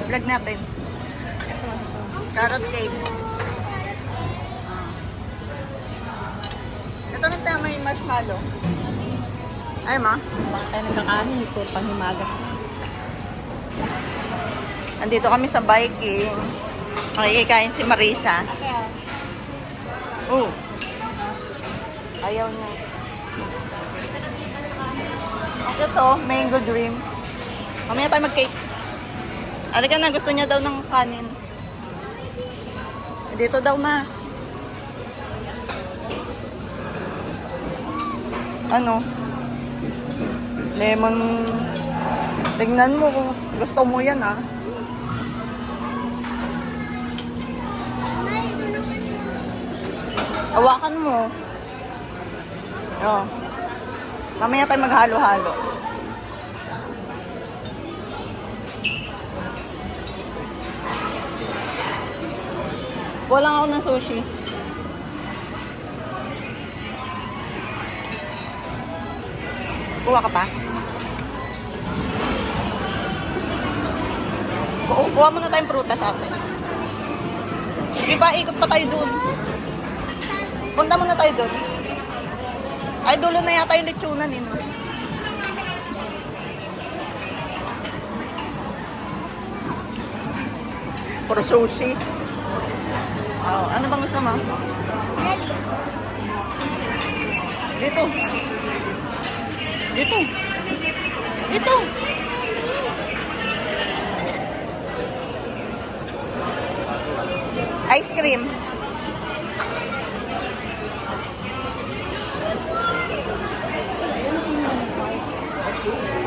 Vlog natin. Carrot cake. Ito rin tayo may marshmallow. Ay, ma. Bakit tayo nagkakanin? Ito, panghimagas. Andito kami sa Vikings. Makikikain si Marisa. Oh. Ayaw niya. Ito, mango dream. Mamaya tayo mag-cake. Alika na, gusto niya daw ng kanin. Dito daw, ma. Ano? Lemon. Tingnan mo kung gusto mo yan, ah. Hawakan mo. Oh. Mamaya tayo maghalo-halo. Walang ako ng sushi. Kuha ka pa? Kuha muna tayong prutas ate. Sige pa, ikot pa tayo dun. Punta muna tayo dun. Ay, dulo na yata yung lechonan eh, no? Puro sushi. Oh, ano bang gusto mo? Dito. Dito. Dito. Ice cream.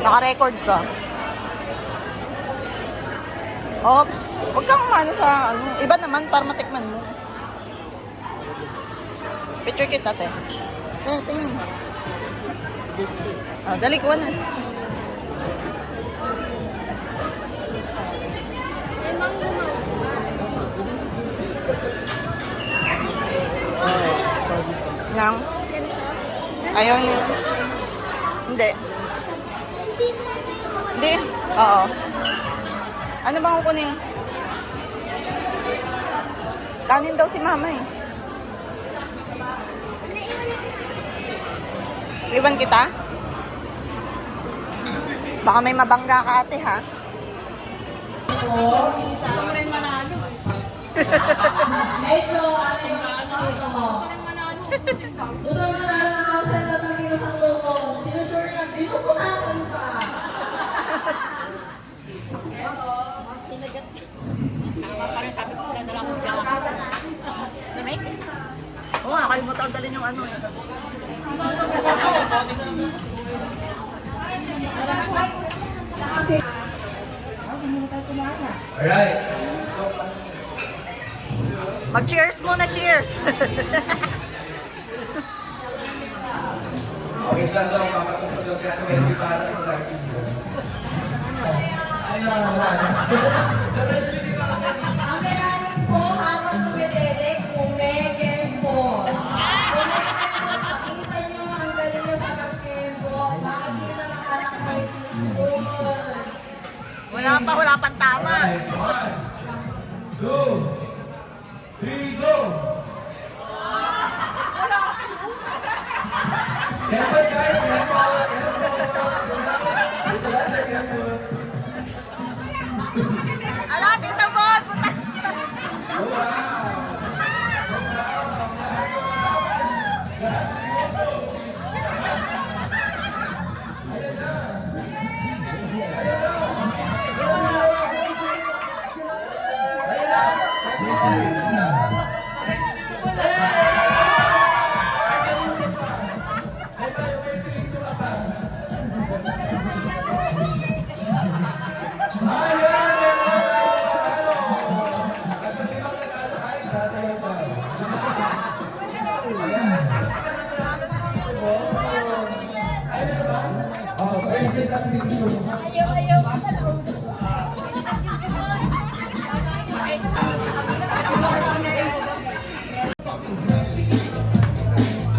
Naka-record ka. Oops. Huwag kang umano sa ano. Iba naman para matikman mo. Picture kita, te. Tingin. Oh, dali, kuha na. Nang? Ayaw niya. Hindi. Hindi. Oo. Ano bang kukunin? Kanin daw si mama eh. Iwan kita? Baka may mabangga ka ate ha? Gusto mo rin manalo. Medyo, ano yung dito mo? Gusto mo na lang ako sa latang dito sa loko. Sinusure niya, binupunasan pa. Parang sabi ko, maganda lang kung dyan. Si Mike? Oo nga, kalimutan ko dalhin yung ano eh. Alright. Mag-cheers muna, cheers! Okay lang daw, makatungkol daw kaya may para sa akin. Ang mechanics po, habang tumidedek, kumekempo. Pakita niyo ang galing niyo sa pagkempo. Makikita ng anak kayo in school. Wala pang tama. Alright, 1, 2, 3, go! Careful guys, careful! Ala, tingnan mo! Putas!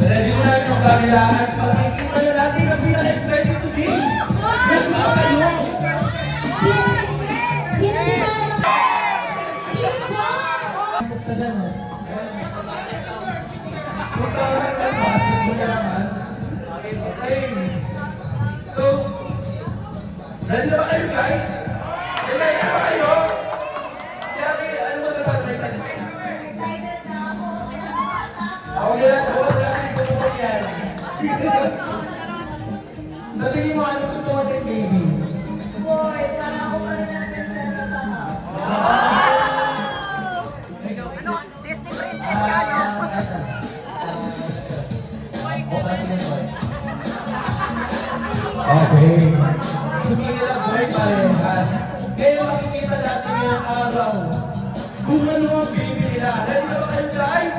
Ready na yung kabilaan. Pakikita na natin ang pinaka-exciting today. Yes, kayo. Ready na ba kayo, guys? Ready na ba kayo? Sabi, ano mo nasabi sa akin? Excited na ako. Ako yan, ako yan, ito mo yan. Sabihin mo, ano gusto mo din, baby? Boy, para ako pa rin ang prinsesa sa house. Ano? Disney princess ka, no? Okay. Hindi nila boy parehas. Ngayon makikita natin ngayong araw kung ano ang baby nila. Ready na ba kayo, guys?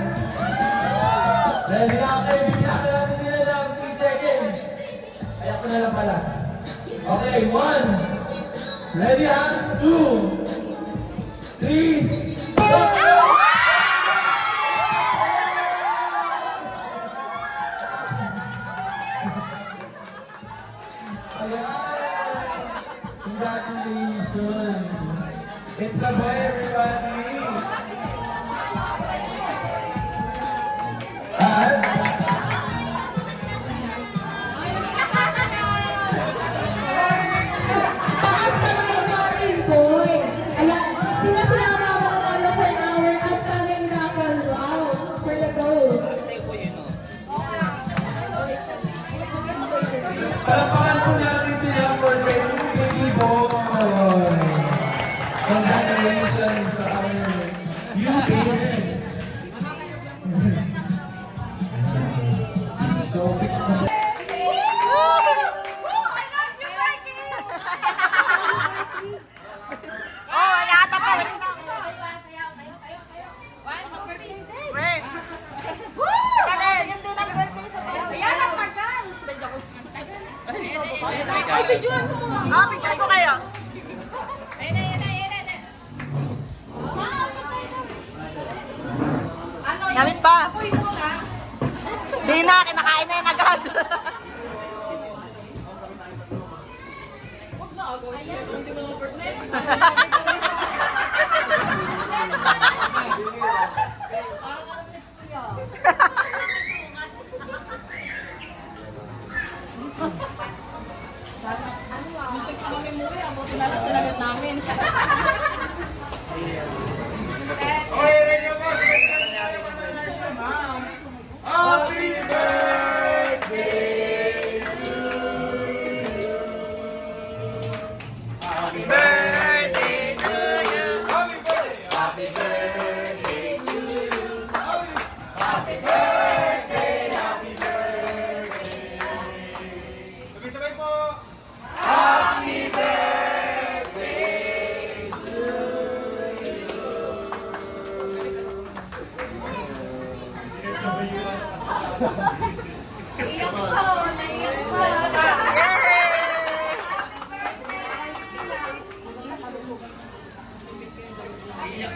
Ready na kayo? Bigyan natin nila ng 3 seconds. Kaya ko na lang pala. Okay, 1. Ready ha? 2. 3. Go! Congratulations! It's a boy, everybody! At Taas kamay natin, boy. Ayan, sila mamanalo per hour at kaming raffle. Wow, for the go. palakpakan po natin sila for their new baby boy! Congratulations sa our new babies! So, pitch mo. Oh, yata pa rin. Wait. Kalin. Ay, videoan mo. Ah, picture ko kayo. Gamit pa. Di na, kinakain na yun agad. Sinagat namin. Happy birthday to you! Happy birthday to you! Happy birthday to you! Happy birthday, happy birthday! Sabay-sabay po! Happy birthday to Naiyak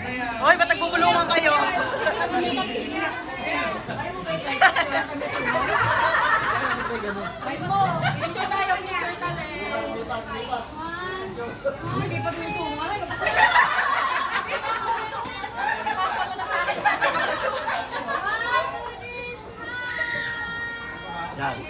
pa, naiyak pa. Hoy, ba't nagbubulungan kayo? Picture tayo, picture tayo. Lipat mo yung tunga. Ipasa mo na sa akin. Happy